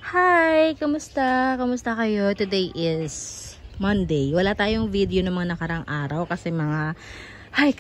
Hi! Kamusta? Kamusta kayo? Today is Monday. Wala tayong video ng mga nakarang araw kasi mga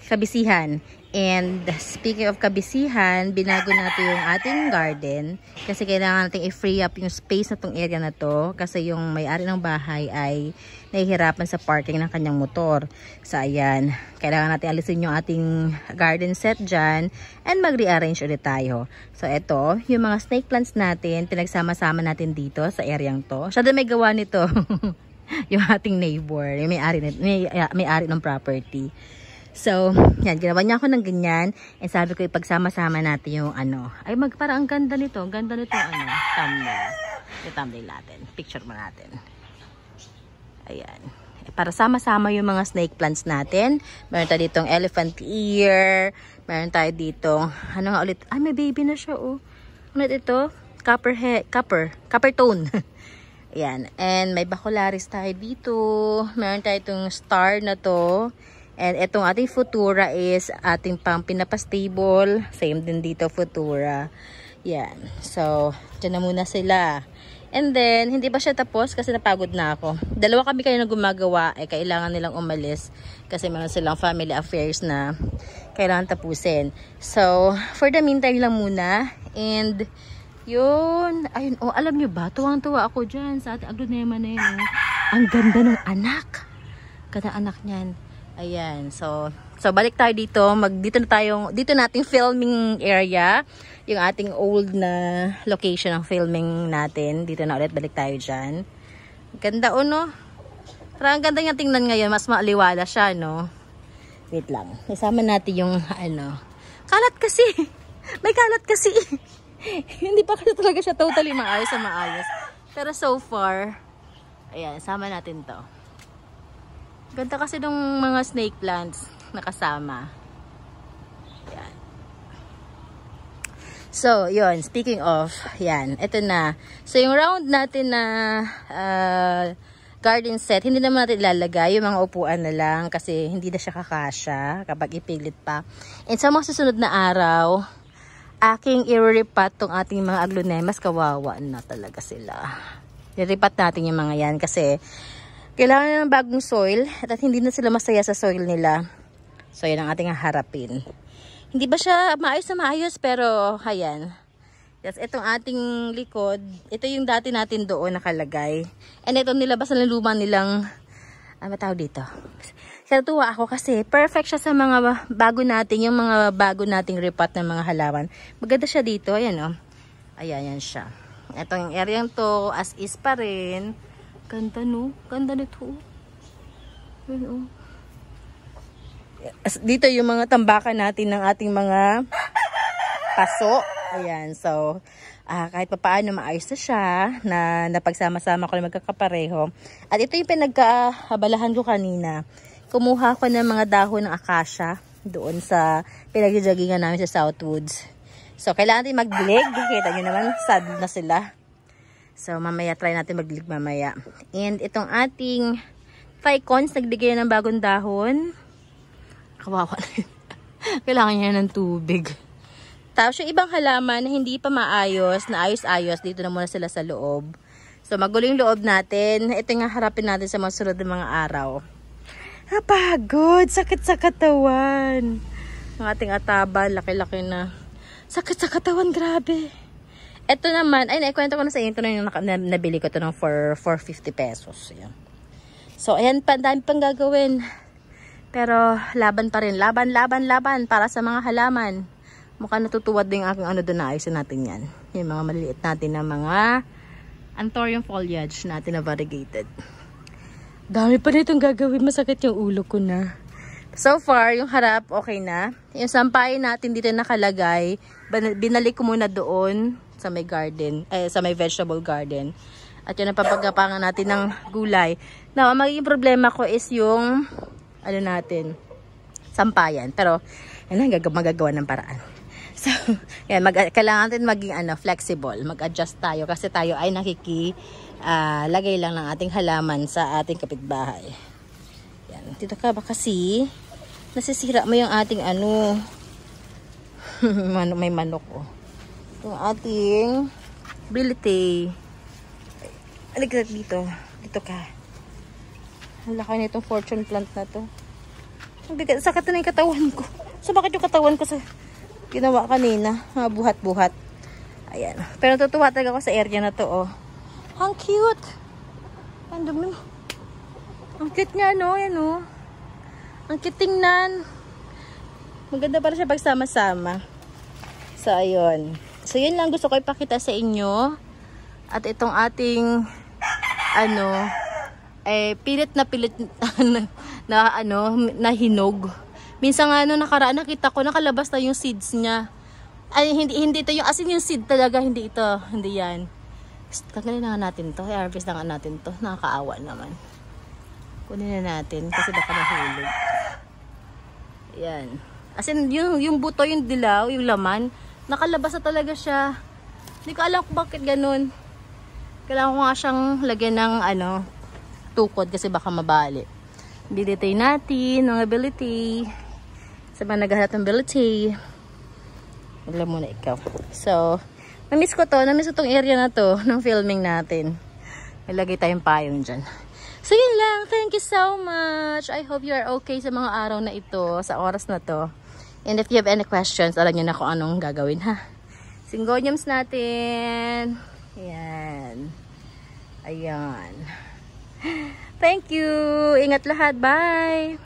kabisihan. And speaking of kabisihan, binago natin yung ating garden kasi kailangan natin i-free up yung space na tong area na to kasi yung may-ari ng bahay ay nahihirapan sa parking ng kanyang motor. So ayan, kailangan natin alisin yung ating garden set dyan and mag-rearrange ulit tayo. So ito, yung mga snake plants natin, pinagsama-sama natin dito sa areang to. Siya din may gawa nito. Yung ating neighbor, yung may-ari ng property. So, yan, ginawa niya ako ng ganyan. And sabi ko, ipagsama-sama natin yung ay parang ang ganda nito. Ang ganda nito, thumbnail. Yung thumbnail natin. Picture mo natin. Ayan. Para sama-sama yung mga snake plants natin. Meron tayo ditong elephant ear. Meron tayo ditong, nga ulit? Ay, may baby na siya, oh. Ulit ito? Copper tone. Ayan. And may bacularis tayo dito. Meron tayo itong star na to. And itong ating Futura is ating pang pinapastable. Same din dito, Futura. Yan. So, dyan na muna sila. And then, hindi pa siya tapos kasi napagod na ako. Dalawa kami kayo na gumagawa. Kailangan nilang umalis. Kasi meron silang family affairs na kailangan tapusin. So, for the meantime lang muna. And, yun. Ayun, alam nyo ba? Tuwang-tuwa ako dyan sa ating aglonema na yun. Ang ganda ng anak. Ganda anak niyan. Ayan, so balik tayo dito. Dito nating filming area. Yung ating old na location ng filming natin. Dito na ulit, balik tayo dyan. Ganda no? Parang ganda niya tingnan ngayon. Mas maaliwala siya, no? Wait lang. Isama natin yung, kalat kasi. May kalat kasi. Hindi pa kasi talaga siya totally maayos sa maayos. Pero so far, ayan, isama natin to. Ganda kasi ng mga snake plants nakasama. Yan. So, yun. Speaking of, yan. Ito na. So, yung round natin na garden set, hindi naman natin ilalagay. Yung mga upuan na lang kasi hindi na siya kakasya kapag ipilit pa. And sa mga susunod na araw, aking i-repat tong ating mga aglonemas. Kawawa na talaga sila. I-repat natin yung mga yan kasi kailangan ng bagong soil at hindi na sila masaya sa soil nila. So, yan ang ating harapin. Hindi ba siya maayos na maayos pero, ayan. Yes, itong ating likod, ito yung dati natin doon nakalagay. And ito nilabas na luma nilang, tawag dito. Kaya tuwa ako kasi perfect siya sa mga bago natin, yung mga bago nating repat ng mga halaman. Maganda siya dito, ayan o. Ayan, yan siya. Itong area to, as is pa rin. Ganda no? Ganda nito. Ayan, dito yung mga tambakan natin ng ating mga paso. Ayan. So, kahit pa paano maayos na siya na napagsama-sama ko na magkakapareho. At ito yung pinagkaabalahan ko kanina. Kumuha ko ng mga dahon ng akasya doon sa pinagjajagingan namin sa Southwoods. So, kailangan natin magdilig. Kita nyo naman, sad na sila. So, mamaya, try natin magdilig mamaya. And itong ating Ficons, nagbigay ng bagong dahon. Kawawa na yun. Kailangan niya ng tubig. Tapos yung ibang halaman na hindi pa maayos, na ayos-ayos, dito na muna sila sa loob. So, magulo yung loob natin. Ito nga harapin natin sa mga sunod na mga araw. Napagod! Sakit sa katawan! Ang ating ataba, laki-laki na. Sakit sa katawan, grabe! Ito naman, ay naikwento ko na sa inyo, ito na yung nabili ko ito ng 450 pesos. Ayan. So, ayan pa, dami pang gagawin. Pero, laban pa rin. Laban para sa mga halaman. Mukhang natutuwad din yung aking doon na ayusin natin yan. Yung mga maliliit natin na mga anthurium foliage natin na variegated. Dami pa nitong gagawin. Masakit yung ulo ko na. So far, yung harap, okay na. Yung sampayin natin dito nakalagay, binalik ko muna doon sa may garden, sa may vegetable garden. At yun ang papagapangan natin ng gulay. Now, ang magiging problema ko is yung, natin, sampayan. Pero, yan ang magagawa ng paraan. So, yan, kailangan natin maging flexible. Mag-adjust tayo kasi tayo ay lagay lang ng ating halaman sa ating kapitbahay. Yan, dito ka ba kasi, nasisira mo yung ating may manok oh. Yung ating bilite. Aligrat dito. Dito ka. Ang laki nitong fortune plant na to. Ang bigat. Sakit na yung katawan ko. So, bakit yung katawan ko sa ginawa kanina? Buhat-buhat. Ayan. Pero natutuwa talaga ako sa area na to, oh. Ang cute! Ang dumi. Ang cute niya, no? Ayan, oh. Ang cute tingnan. Maganda para siya pagsama-sama. So, ayun. So, yun lang gusto ko ipakita sa inyo. At itong ating, pilit na hinog. Minsan nga, nakaraan, nakita ko, nakalabas na yung seeds niya. Ay, hindi ito yung, as in yung seed talaga, hindi ito. Hindi yan. Tanggalin na nga natin to. I-harvest na nga natin to. Nakakaawa naman. Kunin na natin kasi baka nahulog. Yan. As in, yung buto, yung dilaw, yung laman, nakalabas na talaga siya. Hindi ko alam kung bakit ganun. Kailangan ko nga siyang lagyan ng, tukod kasi baka mabali. Ability natin, ng ability. Sa mga naghahanap ng ability. Alam mo na ikaw. So, namiss ko to. Namiss ko tong area na to ng filming natin. Ilagay tayong payong dyan. So, yun lang. Thank you so much. I hope you are okay sa mga araw na ito, sa oras na to. And if you have any questions, alam nyo na kung anong gagawin, ha? Syngoniums natin. Ayan. Ayan. Thank you. Ingat lahat. Bye.